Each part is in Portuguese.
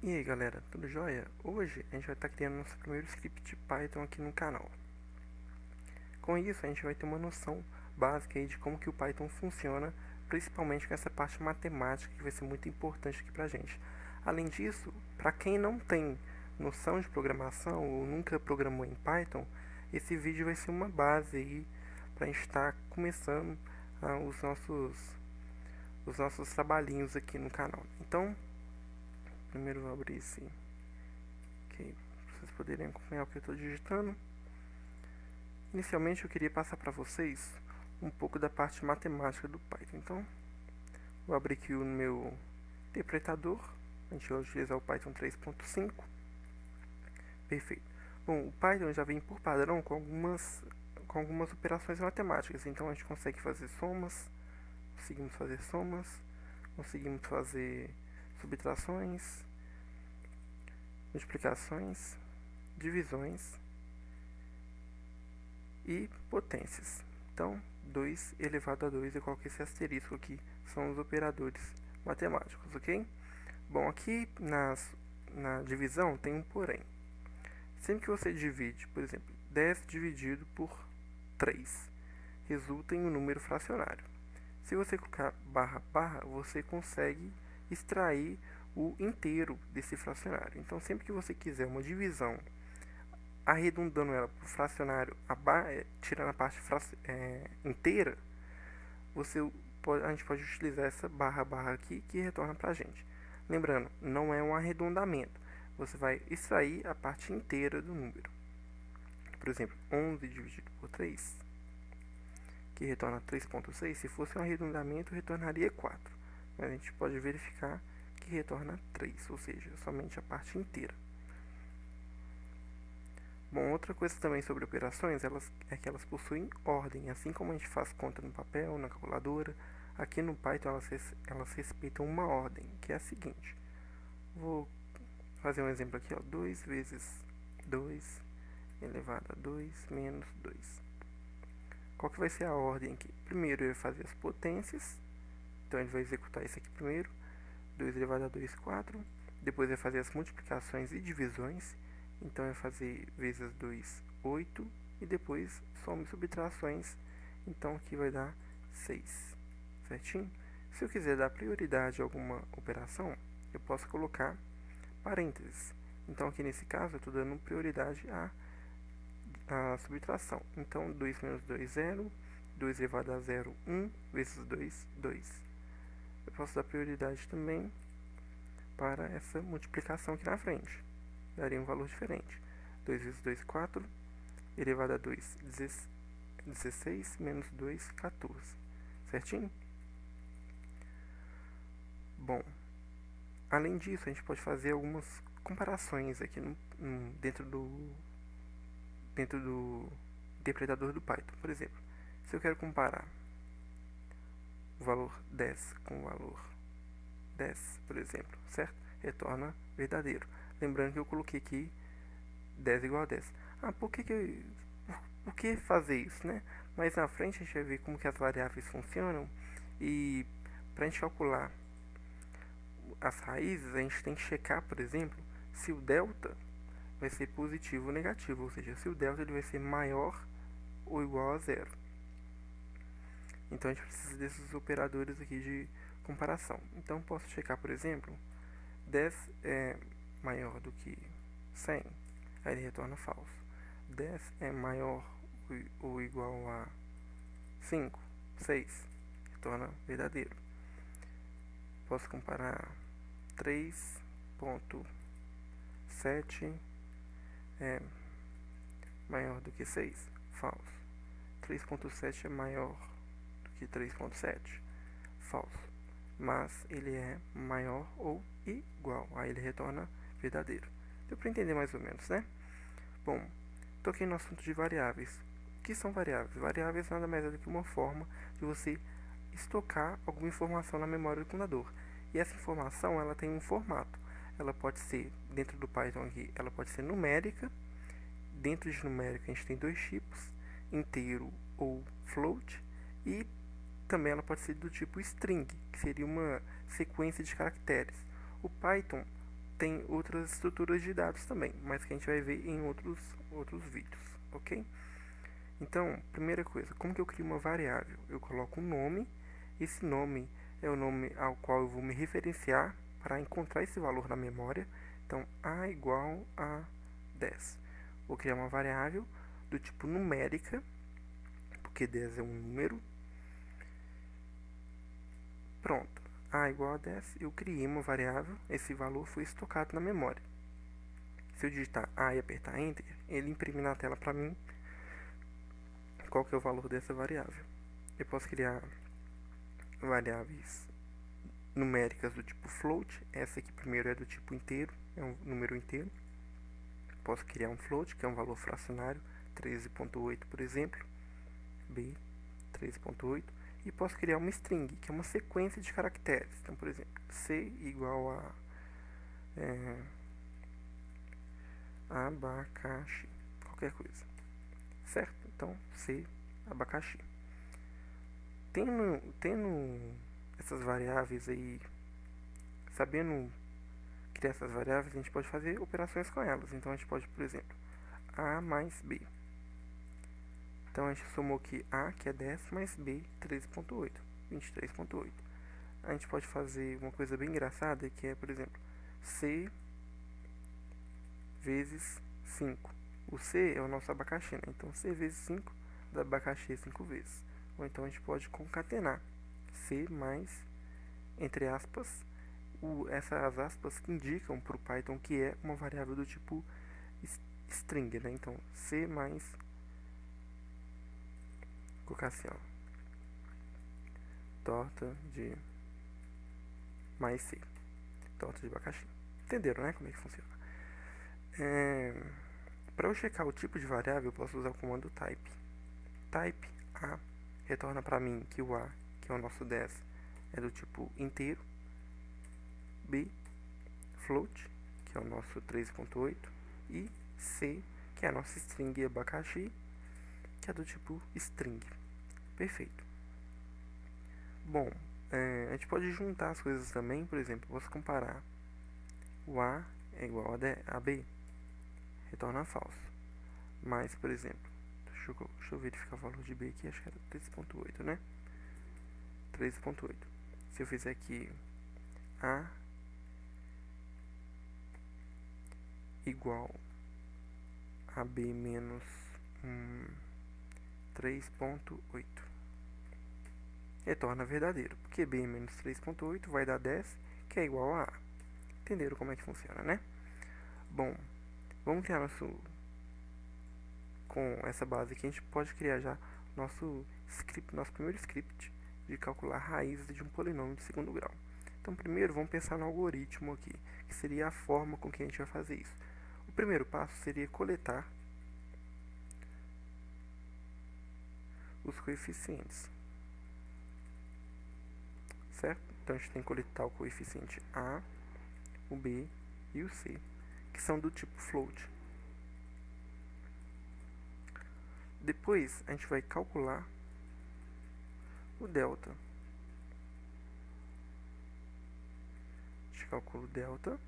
E aí galera, tudo jóia? Hoje a gente vai estar criando nosso primeiro script de Python aqui no canal. Com isso a gente vai ter uma noção básica aí de como que o Python funciona, principalmente com essa parte matemática que vai ser muito importante aqui pra gente. Além disso, para quem não tem noção de programação ou nunca programou em Python, esse vídeo vai ser uma base aí para a gente estar começando os nossos trabalhinhos aqui no canal. Então, primeiro eu vou abrir esse ok, para vocês poderem acompanhar o que eu estou digitando. Inicialmente eu queria passar para vocês um pouco da parte matemática do Python. Então, vou abrir aqui o meu interpretador. A gente vai utilizar o Python 3.5. Perfeito. Bom, o Python já vem por padrão com algumas operações matemáticas. Então a gente consegue fazer somas, conseguimos fazer subtrações, multiplicações, divisões e potências. Então, 2 elevado a 2, eu coloquei esse asterisco aqui, são os operadores matemáticos, ok? Bom, aqui na divisão tem um porém. Sempre que você divide, por exemplo, 10 dividido por 3, resulta em um número fracionário. Se você colocar barra barra, você consegue extrair o inteiro desse fracionário. Então, sempre que você quiser uma divisão arredondando ela para o fracionário, tirando a parte inteira, a gente pode utilizar essa barra barra aqui que retorna para a gente. Lembrando, não é um arredondamento. Você vai extrair a parte inteira do número. Por exemplo, 11 dividido por 3, que retorna 3.6. Se fosse um arredondamento, retornaria 4. Mas a gente pode verificar que retorna 3, ou seja, somente a parte inteira. Bom, outra coisa também sobre operações é que elas possuem ordem, assim como a gente faz conta no papel, na calculadora. Aqui no Python elas respeitam uma ordem, que é a seguinte. Vou fazer um exemplo aqui, ó, 2 vezes 2 elevado a 2 menos 2. Qual que vai ser a ordem aqui? Primeiro ele vai fazer as potências, então ele vai executar isso aqui primeiro. 2 elevado a 2, 4. Depois vai fazer as multiplicações e divisões. Então vai fazer vezes 2, 8. E depois soma e subtrações. Então aqui vai dar 6. Certinho? Se eu quiser dar prioridade a alguma operação, eu posso colocar parênteses. Então aqui nesse caso eu estou dando prioridade à subtração. Então 2 menos 2, 0. 2 elevado a 0, 1. Vezes 2, 2. Eu posso dar prioridade também para essa multiplicação aqui na frente. Daria um valor diferente. 2 vezes 2, 4. Elevado a 2, 16. Menos 2, 14. Certinho? Bom, além disso, a gente pode fazer algumas comparações aqui dentro do interpretador do Python. Por exemplo, se eu quero comparar o valor 10 com o valor 10, por exemplo, certo? Retorna verdadeiro. Lembrando que eu coloquei aqui 10 igual a 10. Por que fazer isso, né? Mais na frente a gente vai ver como que as variáveis funcionam e para a gente calcular as raízes, a gente tem que checar, por exemplo, se o delta vai ser positivo ou negativo, ou seja, se o delta ele vai ser maior ou igual a zero. Então a gente precisa desses operadores aqui de comparação. Então posso checar, por exemplo, 10 é maior do que 100, aí ele retorna falso. 10 é maior ou igual a 5, 6, retorna verdadeiro. Posso comparar 3.7 é maior do que 6, falso. 3.7 é maior do que 3.7, falso. Mas ele é maior ou igual, aí ele retorna verdadeiro. Deu para entender mais ou menos, né? Bom, toquei no assunto de variáveis. O que são variáveis? Variáveis nada mais é do que uma forma de você estocar alguma informação na memória do computador. E essa informação ela tem um formato. Ela pode ser, dentro do Python aqui, ela pode ser numérica. Dentro de numérica a gente tem dois tipos, inteiro ou float. E também ela pode ser do tipo string, que seria uma sequência de caracteres. O Python, tem outras estruturas de dados também, mas que a gente vai ver em outros vídeos, ok? Então, primeira coisa, como que eu crio uma variável? Eu coloco um nome, esse nome é o nome ao qual eu vou me referenciar para encontrar esse valor na memória. Então, a igual a 10. Vou criar uma variável do tipo numérica, porque 10 é um número. Pronto, a igual a 10, eu criei uma variável, esse valor foi estocado na memória. Se eu digitar A e apertar Enter, ele imprime na tela para mim qual que é o valor dessa variável. Eu posso criar variáveis numéricas do tipo float. Essa aqui primeiro é do tipo inteiro, é um número inteiro. Posso criar um float, que é um valor fracionário, 13.8, por exemplo, b 13.8, e posso criar uma string, que é uma sequência de caracteres. Então, por exemplo, c igual a abacaxi, qualquer coisa, certo? Então, c abacaxi. Tendo essas variáveis aí, sabendo criar essas variáveis, a gente pode fazer operações com elas. Então, a gente pode, por exemplo, a mais b. Então, a gente somou aqui a, que é 10, mais b, 13.8, 23.8. A gente pode fazer uma coisa bem engraçada, que é, por exemplo, c vezes 5. O c é o nosso abacaxi, né? Então, c vezes 5 dá abacaxi 5 vezes. Ou então, a gente pode concatenar c mais, entre aspas, essas aspas que indicam para o Python que é uma variável do tipo string, né? Então, c mais, vou colocar assim, ó, torta de mais c, torta de abacaxi. Entenderam, né, como é que funciona? Para eu checar o tipo de variável, eu posso usar o comando type. Type a retorna para mim que o a, que é o nosso 10, é do tipo inteiro. B, float, que é o nosso 3.8, e C, que é a nossa string abacaxi, que é do tipo string. Perfeito. Bom, a gente pode juntar as coisas também. Por exemplo, posso comparar o A é igual a B, retorna falso. Mas, por exemplo, deixa eu verificar o valor de B aqui, acho que era 3.8, né? 3.8. Se eu fizer aqui A igual a B menos 3.8, retorna verdadeiro, porque B menos 3.8 vai dar 10, que é igual a A. Entenderam como é que funciona, né? Bom, vamos criar com essa base aqui, a gente pode criar já nosso primeiro script de calcular raízes de um polinômio de segundo grau. Então, primeiro, vamos pensar no algoritmo aqui, que seria a forma com que a gente vai fazer isso. O primeiro passo seria coletar os coeficientes, certo? Então, a gente tem que coletar o coeficiente A, o B e o C, que são do tipo float. Depois, a gente vai calcular o delta. A gente calcula o delta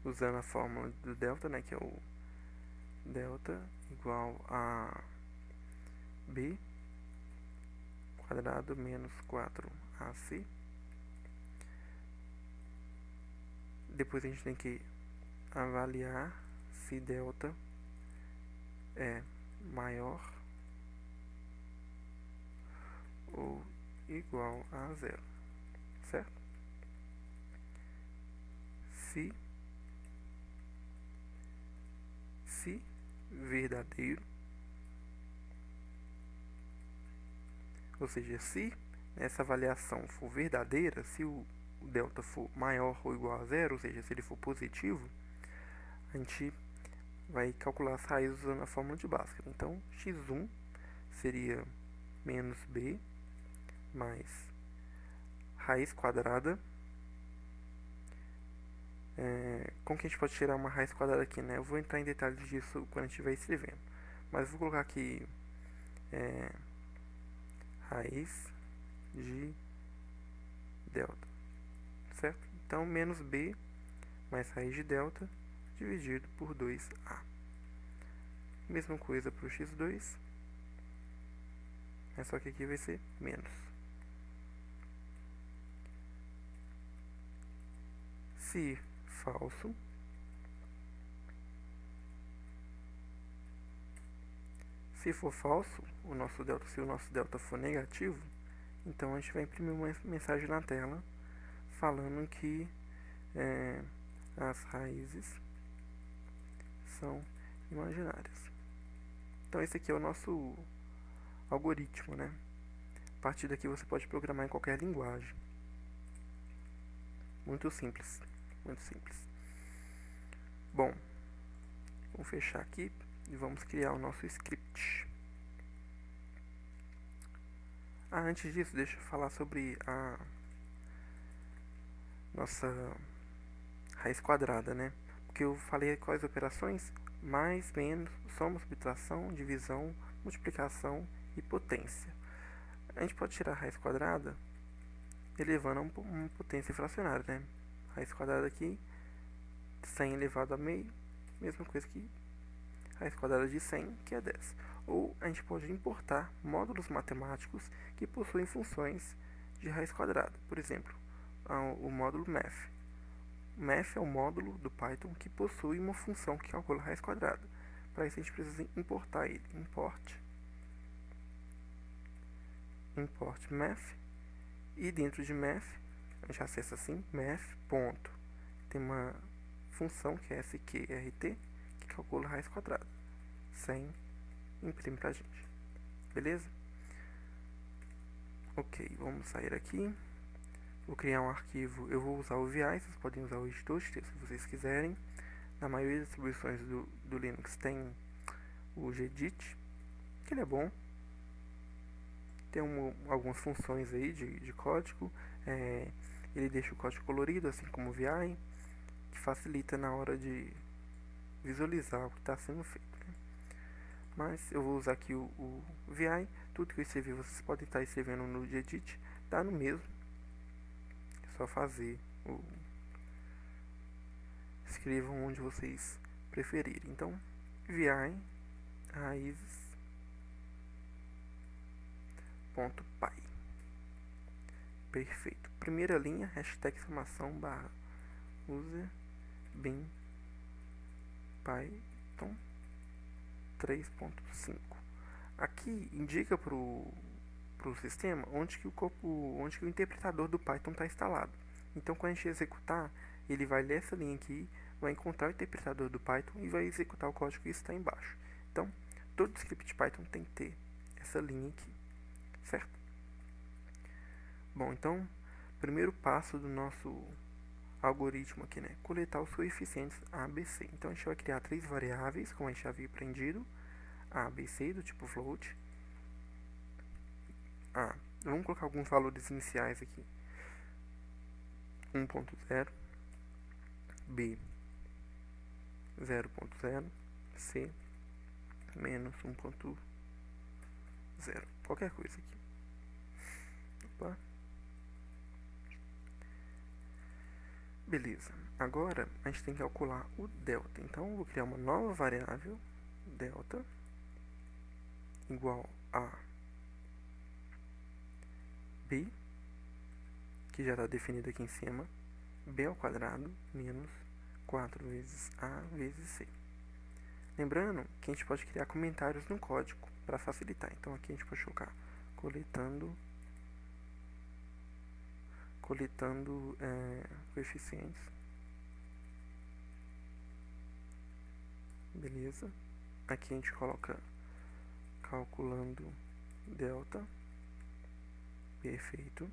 usando a fórmula do delta, né, que é o delta igual a b quadrado menos 4ac. Depois a gente tem que avaliar se delta é maior ou igual a zero, certo? Se verdadeiro, ou seja, se essa avaliação for verdadeira, se o delta for maior ou igual a zero, ou seja, se ele for positivo, a gente vai calcular as raízes usando a fórmula de Bhaskara. Então, x1 seria menos b mais raiz quadrada. Como que a gente pode tirar uma raiz quadrada aqui, né? Eu vou entrar em detalhes disso quando a gente estiver escrevendo. Mas eu vou colocar aqui raiz de delta, certo? Então, menos b mais raiz de delta dividido por 2a. Mesma coisa para o x2, é só que aqui vai ser menos. Se falso, se for falso, se o nosso delta for negativo, então a gente vai imprimir uma mensagem na tela falando que as raízes são imaginárias. Então esse aqui é o nosso algoritmo, né? A partir daqui você pode programar em qualquer linguagem. Muito simples, muito simples. Bom, vamos fechar aqui e vamos criar o nosso script. Antes disso, deixa eu falar sobre a nossa raiz quadrada, né? Porque eu falei quais operações: mais, menos, soma, subtração, divisão, multiplicação e potência. A gente pode tirar a raiz quadrada elevando a uma potência fracionária, né? Raiz quadrada aqui, 100 elevado a meio, mesma coisa que raiz quadrada de 100, que é 10. Ou a gente pode importar módulos matemáticos que possuem funções de raiz quadrada. Por exemplo, o módulo math. Math é um módulo do Python que possui uma função que calcula a raiz quadrada. Para isso a gente precisa importar ele. Import math. E dentro de math, a gente acessa assim, math. Tem uma função que é sqrt, que calcula a raiz quadrada. 100, imprime pra gente. Beleza? Ok, vamos sair aqui. Vou criar um arquivo, eu vou usar o VI, vocês podem usar o editor de texto se vocês quiserem. Na maioria das distribuições do Linux tem o gedit, que ele é bom. Tem algumas funções aí de código. Ele deixa o código colorido, assim como o VI, que facilita na hora de visualizar o que está sendo feito. Né? Mas eu vou usar aqui o VI. Tudo que eu escrevi vocês podem estar escrevendo no gedit, dá no mesmo. Só fazer escrevam onde vocês preferirem. Então, vi raízes.py. Perfeito. Primeira linha, hashtag exclamação barra user bin Python 3.5. Aqui indica pro sistema onde que o interpretador do Python está instalado. Então, quando a gente executar, ele vai ler essa linha aqui, vai encontrar o interpretador do Python e vai executar o código que está embaixo. Então, todo script Python tem que ter essa linha aqui, certo? Bom, então, primeiro passo do nosso algoritmo aqui, né? Coletar os coeficientes A, B, C. Então, a gente vai criar 3 variáveis, como a gente já havia aprendido, A, B, C, do tipo float. Vamos colocar alguns valores iniciais aqui. 1.0, B 0.0, C menos 1.0, qualquer coisa aqui. Opa. Beleza, agora a gente tem que calcular o delta. Então eu vou criar uma nova variável, delta, igual a b, que já está definido aqui em cima, b ao quadrado menos 4 vezes a vezes c. Lembrando que a gente pode criar comentários no código para facilitar. Então aqui a gente pode colocar coletando coeficientes. Beleza. Aqui a gente coloca calculando delta. Perfeito.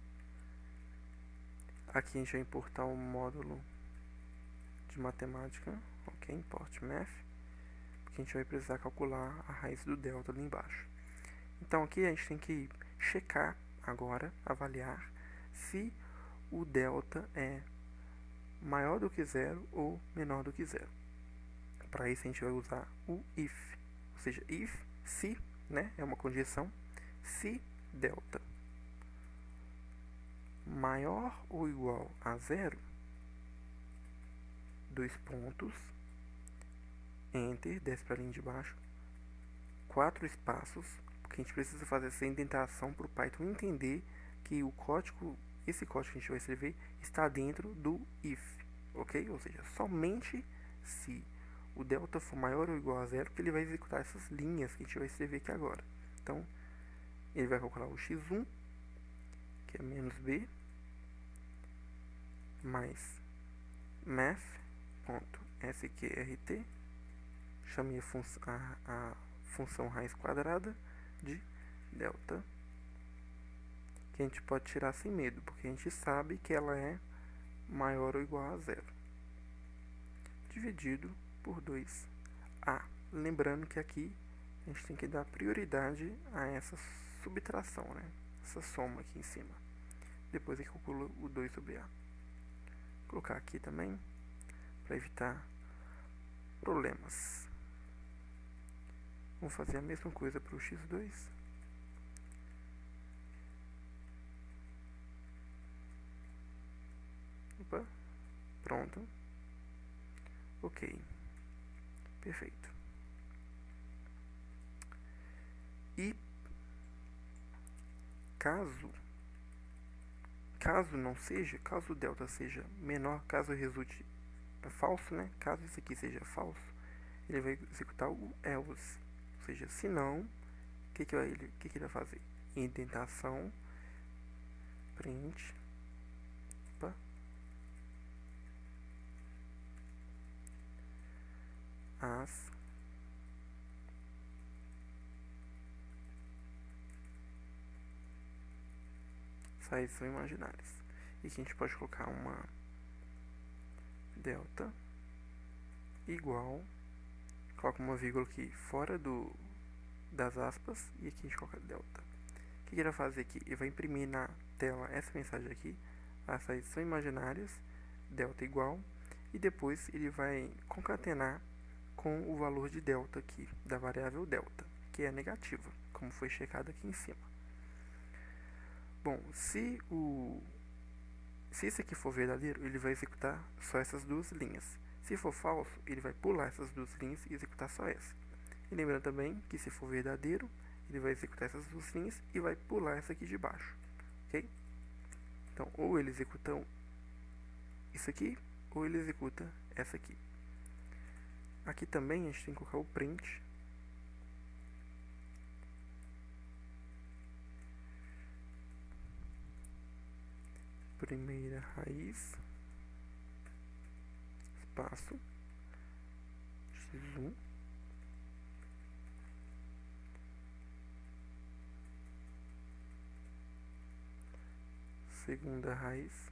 Aqui a gente vai importar um módulo de matemática. Ok, import math. Porque a gente vai precisar calcular a raiz do delta ali embaixo. Então aqui a gente tem que checar agora, avaliar se o delta é maior do que zero ou menor do que zero. Para isso a gente vai usar o if, ou seja, if, se, né, é uma condição, se delta maior ou igual a zero, dois pontos, Enter, desce para a linha de baixo, 4 espaços, porque a gente precisa fazer essa indentação para o Python entender que o código, esse código que a gente vai escrever, está dentro do if, ok? Ou seja, somente se o delta for maior ou igual a zero que ele vai executar essas linhas que a gente vai escrever aqui agora. Então, ele vai calcular o x1, que é menos b, mais math.sqrt, chamei a função raiz quadrada de delta, que a gente pode tirar sem medo, porque a gente sabe que ela é maior ou igual a zero, dividido por 2a. Lembrando que aqui a gente tem que dar prioridade a essa subtração, né? Essa soma aqui em cima. Depois eu calculo o 2 sobre a. Vou colocar aqui também, para evitar problemas. Vamos fazer a mesma coisa para o x2. Opa, pronto. Ok, perfeito. E caso não seja, caso o delta seja menor, caso resulte falso, né? Caso isso aqui seja falso, ele vai executar o else. Ou seja, se não, o que ele vai fazer? Indentação, print, opa, as saídas são imaginárias. E aqui a gente pode colocar uma delta igual, coloca uma vírgula aqui fora das aspas, e aqui a gente coloca delta. O que ele vai fazer aqui? Ele vai imprimir na tela essa mensagem aqui, as saídas são imaginárias, delta igual, e depois ele vai concatenar com o valor de delta aqui, da variável delta, que é negativa, como foi checado aqui em cima. Bom, se isso aqui for verdadeiro, ele vai executar só essas duas linhas. Se for falso, ele vai pular essas duas linhas e executar só essa. E lembrando também que se for verdadeiro, ele vai executar essas duas linhas e vai pular essa aqui de baixo. Ok? Então, ou ele executa isso aqui, ou ele executa essa aqui. Aqui também a gente tem que colocar o print. Primeira raiz, espaço, x1, segunda raiz,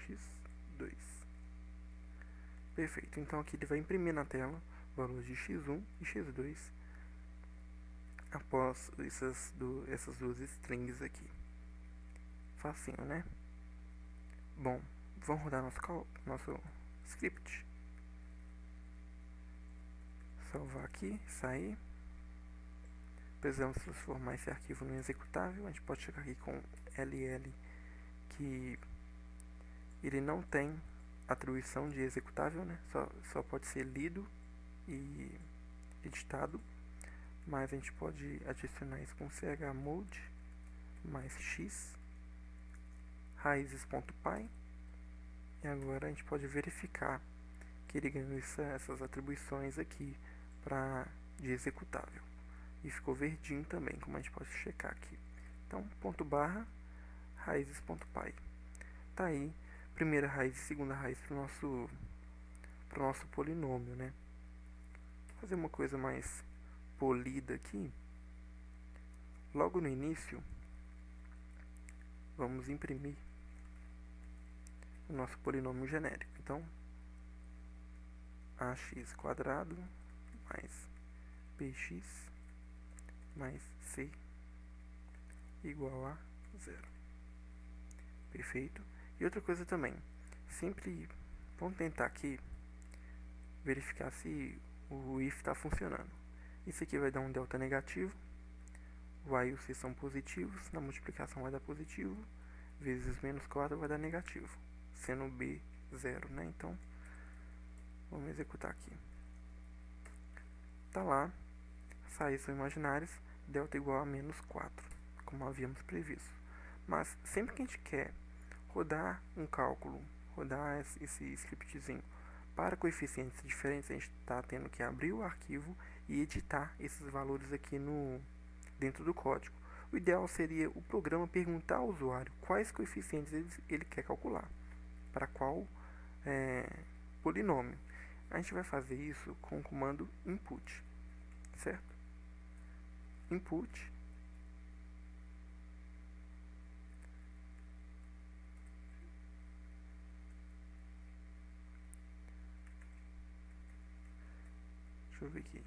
x2. Perfeito, então aqui ele vai imprimir na tela o valor de x1 e x2 após essas duas strings aqui. Facinho, né? Bom, vamos rodar nosso script. Salvar aqui, sair. Precisamos transformar esse arquivo no executável. A gente pode chegar aqui com ll, que ele não tem atribuição de executável, né? Só pode ser lido e editado. Mas a gente pode adicionar isso com chmod mais x raízes.py, e agora a gente pode verificar que ele ganhou essas atribuições aqui de executável, e ficou verdinho também, como a gente pode checar aqui. Então, /, raízes.py. Tá aí, primeira raiz e segunda raiz para o nosso polinômio, né? Vou fazer uma coisa mais polida aqui. Logo no início, vamos imprimir o nosso polinômio genérico. Então, ax² mais bx mais c igual a 0. Perfeito. E outra coisa também, sempre vamos tentar aqui verificar se o if está funcionando. Isso aqui vai dar um delta negativo, o a e o c são positivos, na multiplicação vai dar positivo, vezes menos 4 vai dar negativo, sendo b 0, né? Então, Vamos executar aqui. Tá lá, saídas são imaginárias, delta igual a menos 4, como havíamos previsto. Mas sempre que a gente quer rodar um cálculo, rodar esse scriptzinho para coeficientes diferentes, a gente está tendo que abrir o arquivo e editar esses valores aqui dentro do código. O ideal seria o programa perguntar ao usuário quais coeficientes ele quer calcular, para qual polinômio. A gente vai fazer isso com o comando input, certo? Input deixa eu ver aqui.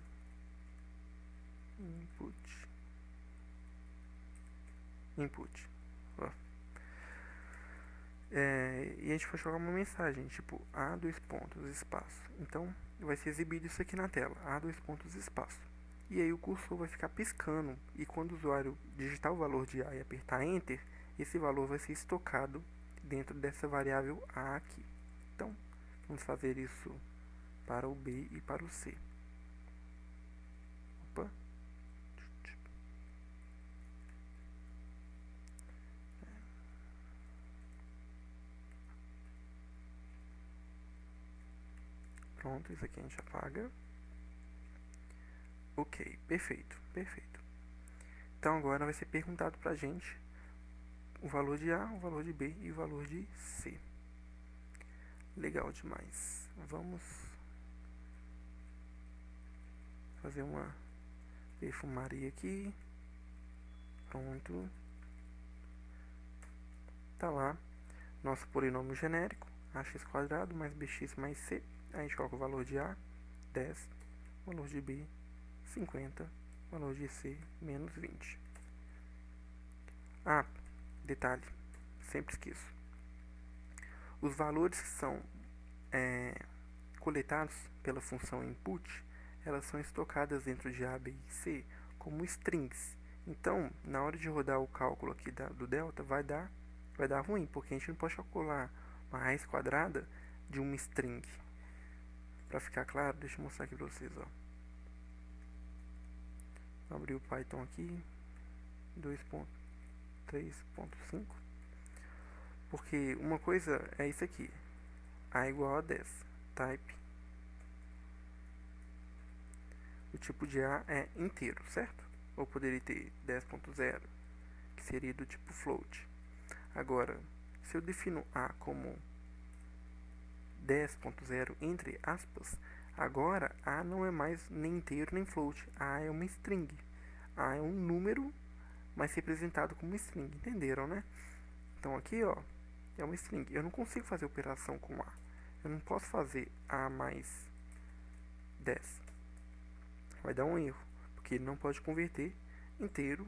Input. Ó. E a gente vai jogar uma mensagem, tipo, A dois pontos, espaço. Então, vai ser exibido isso aqui na tela, A dois pontos, espaço. E aí o cursor vai ficar piscando, e quando o usuário digitar o valor de A e apertar Enter, esse valor vai ser estocado dentro dessa variável A aqui. Então, vamos fazer isso para o B e para o C. Opa. Pronto, isso aqui a gente apaga. Ok, perfeito, perfeito. Então agora vai ser perguntado pra gente o valor de A, o valor de B e o valor de C. Legal demais. Vamos fazer uma perfumaria aqui. Pronto. Tá lá nosso polinômio genérico, ax² mais bx mais c. A gente coloca o valor de A, 10, o valor de B, 50, o valor de C, menos 20. Ah, detalhe, sempre esqueço. Os valores que são coletados pela função input, elas são estocadas dentro de A, B e C como strings. Então, na hora de rodar o cálculo aqui do delta, vai dar ruim, porque a gente não pode calcular uma raiz quadrada de uma string. Para ficar claro, deixa eu mostrar aqui para vocês, ó. Vou abrir o Python aqui, 2.3.5, porque uma coisa é isso aqui, A igual a 10, type, o tipo de A é inteiro, certo? Ou poderia ter 10.0, que seria do tipo float. Agora, se eu defino A como 10.0 entre aspas, agora A não é mais nem inteiro nem float. A é uma string. A é um número, mas representado como string. Entenderam, né? Então aqui, ó, é uma string. Eu não consigo fazer operação com A. Eu não posso fazer A mais 10. Vai dar um erro, porque ele não pode converter inteiro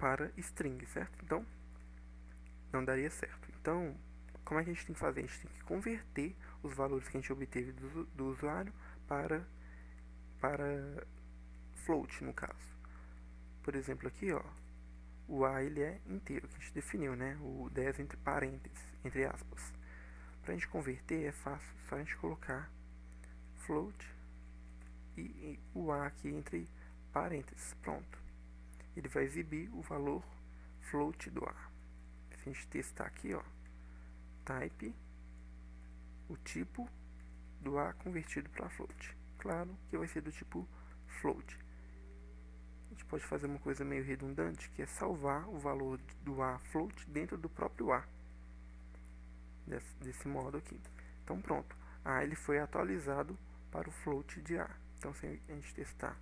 para string, certo? Então, não daria certo. Então, como é que a gente tem que fazer? A gente tem que converter os valores que a gente obteve do usuário para float, no caso. Por exemplo, aqui, ó, o A ele é inteiro, que a gente definiu, né? O 10 entre parênteses, entre aspas. Para a gente converter é fácil, só a gente colocar float e o A aqui entre parênteses. Pronto. Ele vai exibir o valor float do A. Se a gente testar aqui, ó, type, o tipo do A convertido para float. Claro que vai ser do tipo float. A gente pode fazer uma coisa meio redundante, que é salvar o valor do A float dentro do próprio A. Desse modo aqui. Então pronto. A ele foi atualizado para o float de A. Então se a gente testar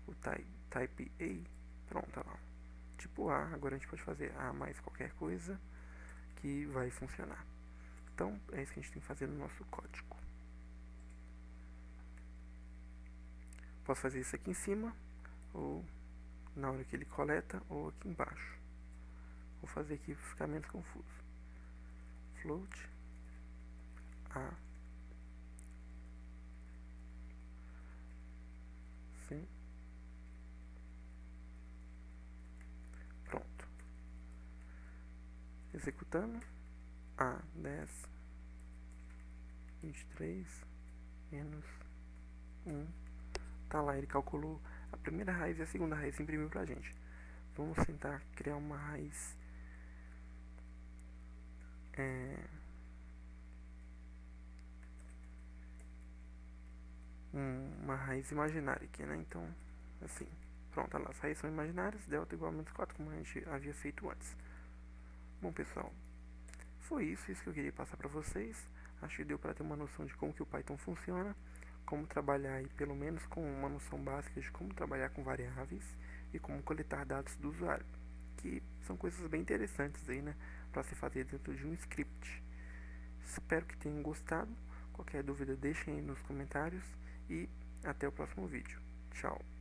o type A, pronto, ó lá. Tipo A, agora a gente pode fazer A mais qualquer coisa que vai funcionar. Então, é isso que a gente tem que fazer no nosso código. Posso fazer isso aqui em cima, ou na hora que ele coleta, ou aqui embaixo. Vou fazer aqui para ficar menos confuso. Float A sim. Pronto. Executando. A 10 23 menos 1. Tá lá, ele calculou a primeira raiz e a segunda raiz e imprimiu pra gente. Vamos tentar criar uma raiz uma raiz imaginária aqui, né? Então, assim, pronto, as raízes são imaginárias, delta igual a menos 4, como a gente havia feito antes. Bom, pessoal, foi isso que eu queria passar para vocês. Acho que deu para ter uma noção de como que o Python funciona, como trabalhar aí, pelo menos com uma noção básica de como trabalhar com variáveis e como coletar dados do usuário, que são coisas bem interessantes aí, né, para se fazer dentro de um script. Espero que tenham gostado. Qualquer dúvida deixem aí nos comentários e até o próximo vídeo. Tchau.